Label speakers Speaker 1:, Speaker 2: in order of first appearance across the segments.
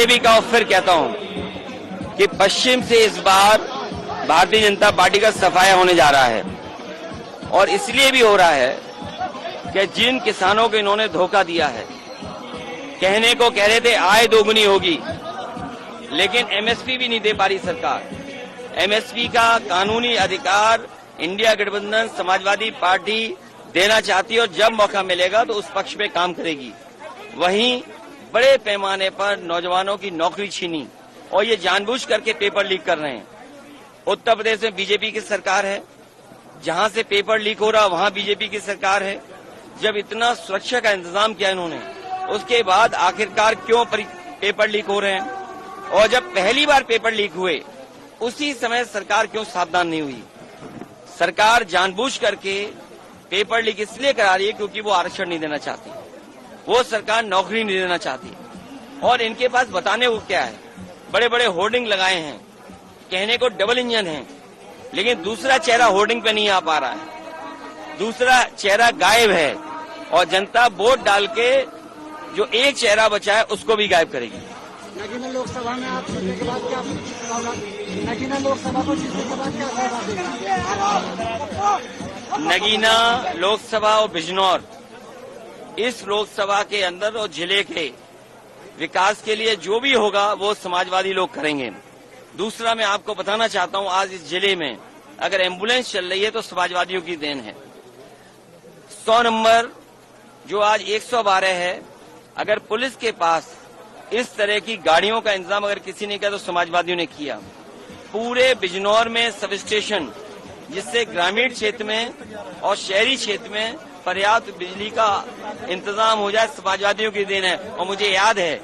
Speaker 1: पहले भी कहा फिर कहता हूं कि पश्चिम से इस बार भारतीय जनता पार्टी का सफाया होने जा रहा है, और इसलिए भी हो रहा है कि जिन किसानों को इन्होंने धोखा दिया है, कहने को कह रहे थे आय दोगुनी होगी, लेकिन एमएसपी भी नहीं दे पा रही सरकार। एमएसपी का कानूनी अधिकार इंडिया गठबंधन समाजवादी पार्टी देना चाहती है, और जब मौका मिलेगा तो उस पक्ष में काम करेगी। वहीं बड़े पैमाने पर नौजवानों की नौकरी छीनी, और ये जानबूझ करके पेपर लीक कर रहे हैं। उत्तर प्रदेश में बीजेपी की सरकार है, जहां से पेपर लीक हो रहा वहां बीजेपी की सरकार है। जब इतना सुरक्षा का इंतजाम किया इन्होंने, उसके बाद आखिरकार क्यों पेपर लीक हो रहे हैं? और जब पहली बार पेपर लीक हुए उसी समय सरकार क्यों सावधान नहीं हुई? सरकार जानबूझ करके पेपर लीक इसलिए करा रही है क्योंकि वो आरक्षण नहीं देना चाहती, वो सरकार नौकरी नहीं देना चाहती। और इनके पास बताने को क्या है? बड़े बड़े होर्डिंग लगाए हैं, कहने को डबल इंजन है, लेकिन दूसरा चेहरा होर्डिंग पे नहीं आ पा रहा है, दूसरा चेहरा गायब है, और जनता वोट डाल के जो एक चेहरा बचा है उसको भी गायब करेगी।
Speaker 2: नगीना लोकसभा में आप जीतने के बाद क्या नगीना लोकसभा को जीतने के बाद क्या?
Speaker 1: नगीना लोकसभा और बिजनौर, इस लोकसभा के अंदर और जिले के विकास के लिए जो भी होगा वो समाजवादी लोग करेंगे। दूसरा, मैं आपको बताना चाहता हूं, आज इस जिले में अगर एम्बुलेंस चल रही है तो समाजवादियों की देन है। 100 नंबर जो आज 112 है, अगर पुलिस के पास इस तरह की गाड़ियों का इंतजाम अगर किसी ने किया तो समाजवादियों ने किया। पूरे बिजनौर में सब स्टेशन, जिससे ग्रामीण क्षेत्र में और शहरी क्षेत्र में पर्याप्त बिजली का इंतजाम हो जाए, समाजवादियों की देन है। और मुझे याद है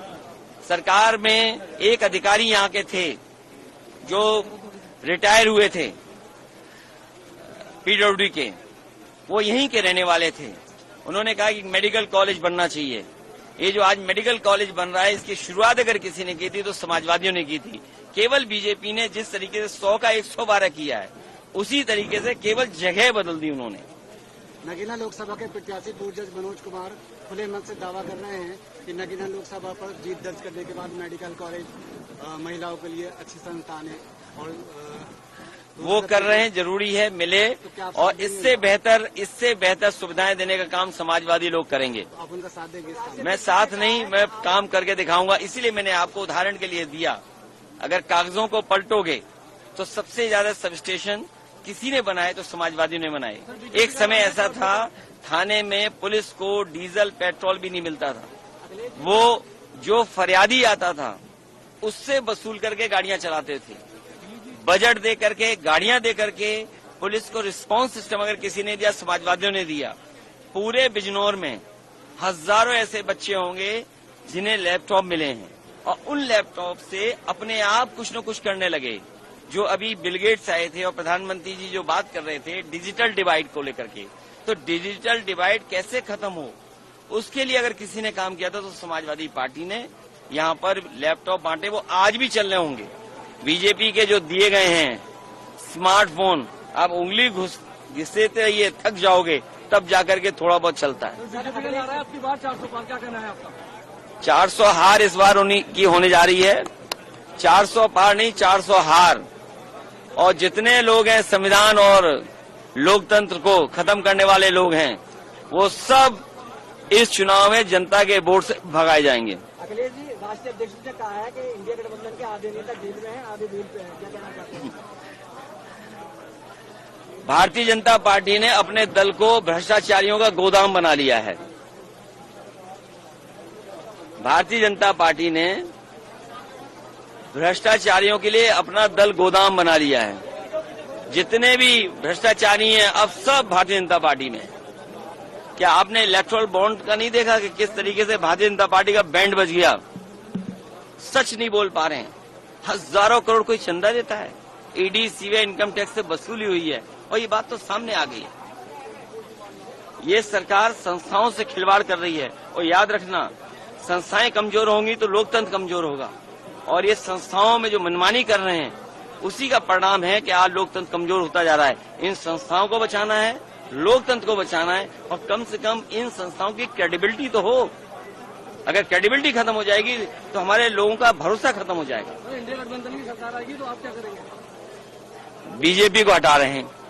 Speaker 1: सरकार में एक अधिकारी यहाँ के थे जो रिटायर हुए थे पीडब्ल्यूडी के, वो यहीं के रहने वाले थे। उन्होंने कहा कि मेडिकल कॉलेज बनना चाहिए। ये जो आज मेडिकल कॉलेज बन रहा है, इसकी शुरुआत अगर किसी ने की थी तो समाजवादियों ने की थी। केवल बीजेपी ने जिस तरीके से 100 का 112 किया है, उसी तरीके से केवल जगह बदल दी उन्होंने।
Speaker 2: नगीना लोकसभा के प्रत्याशी पूर्व जज मनोज कुमार खुले मन से दावा कर रहे हैं कि नगीना लोकसभा पर जीत दर्ज करने के बाद मेडिकल कॉलेज महिलाओं के लिए अच्छी संस्थान है, और
Speaker 1: वो कर रहे हैं, जरूरी है मिले, और इससे बेहतर सुविधाएं देने का काम समाजवादी लोग करेंगे।
Speaker 2: तो आप उनका साथ देंगे?
Speaker 1: मैं साथ नहीं, मैं काम करके दिखाऊंगा। इसीलिए मैंने आपको उदाहरण के लिए दिया। अगर कागजों को पलटोगे तो सबसे ज्यादा सब स्टेशन किसी ने बनाए तो समाजवादियों ने बनाए। एक समय ऐसा था, थाने में पुलिस को डीजल पेट्रोल भी नहीं मिलता था। वो जो फरियादी आता था उससे वसूल करके गाड़ियां चलाते थे। बजट दे करके, गाड़ियां दे करके पुलिस को रिस्पांस सिस्टम अगर किसी ने दिया, समाजवादियों ने दिया। पूरे बिजनौर में हजारों ऐसे बच्चे होंगे जिन्हें लैपटॉप मिले हैं, और उन लैपटॉप से अपने आप कुछ न कुछ करने लगे। जो अभी बिल गेट्स आए थे और प्रधानमंत्री जी जो बात कर रहे थे डिजिटल डिवाइड को लेकर के, तो डिजिटल डिवाइड कैसे खत्म हो, उसके लिए अगर किसी ने काम किया था तो समाजवादी पार्टी ने यहाँ पर लैपटॉप बांटे। वो आज भी चल रहे होंगे। बीजेपी के जो दिए गए हैं स्मार्टफोन, आप उंगली घिसते रहिए, थक जाओगे, तब जाकर के थोड़ा बहुत चलता है। 400 हार इस बार की होने जा रही है। 400 पार नहीं, 400 हार। और जितने लोग हैं संविधान और लोकतंत्र को खत्म करने वाले लोग हैं, वो सब इस चुनाव में जनता के वोट से भगाए जाएंगे।
Speaker 2: अखिलेश जी, राष्ट्रीय अध्यक्ष ने कहा है कि इंडिया गठबंधन के आधे नेता जेल में हैं, आधे बेल पे हैं, क्या कहना चाहते हैं?
Speaker 1: भारतीय जनता पार्टी ने अपने दल को भ्रष्टाचारियों का गोदाम बना लिया है। भारतीय जनता पार्टी ने भ्रष्टाचारियों के लिए अपना दल गोदाम बना लिया है। जितने भी भ्रष्टाचारी हैं अब सब भारतीय जनता पार्टी में। क्या आपने इलेक्टोरल बॉन्ड का नहीं देखा कि किस तरीके से भारतीय जनता पार्टी का बैंड बज गया? सच नहीं बोल पा रहे हैं। हजारों करोड़ कोई चंदा देता है, ईडी सीबीआई इनकम टैक्स से वसूली हुई है, और ये बात तो सामने आ गई है। ये सरकार संस्थाओं से खिलवाड़ कर रही है, और याद रखना, संस्थाएं कमजोर होंगी तो लोकतंत्र कमजोर होगा। और ये संस्थाओं में जो मनमानी कर रहे हैं उसी का परिणाम है कि आज लोकतंत्र कमजोर होता जा रहा है। इन संस्थाओं को बचाना है, लोकतंत्र को बचाना है, और कम से कम इन संस्थाओं की क्रेडिबिलिटी तो हो। अगर क्रेडिबिलिटी खत्म हो जाएगी तो हमारे लोगों का भरोसा खत्म हो जाएगा।
Speaker 3: इंडिया गठबंधन की सरकार आएगी तो आप क्या करेंगे?
Speaker 1: बीजेपी को हटा रहे हैं।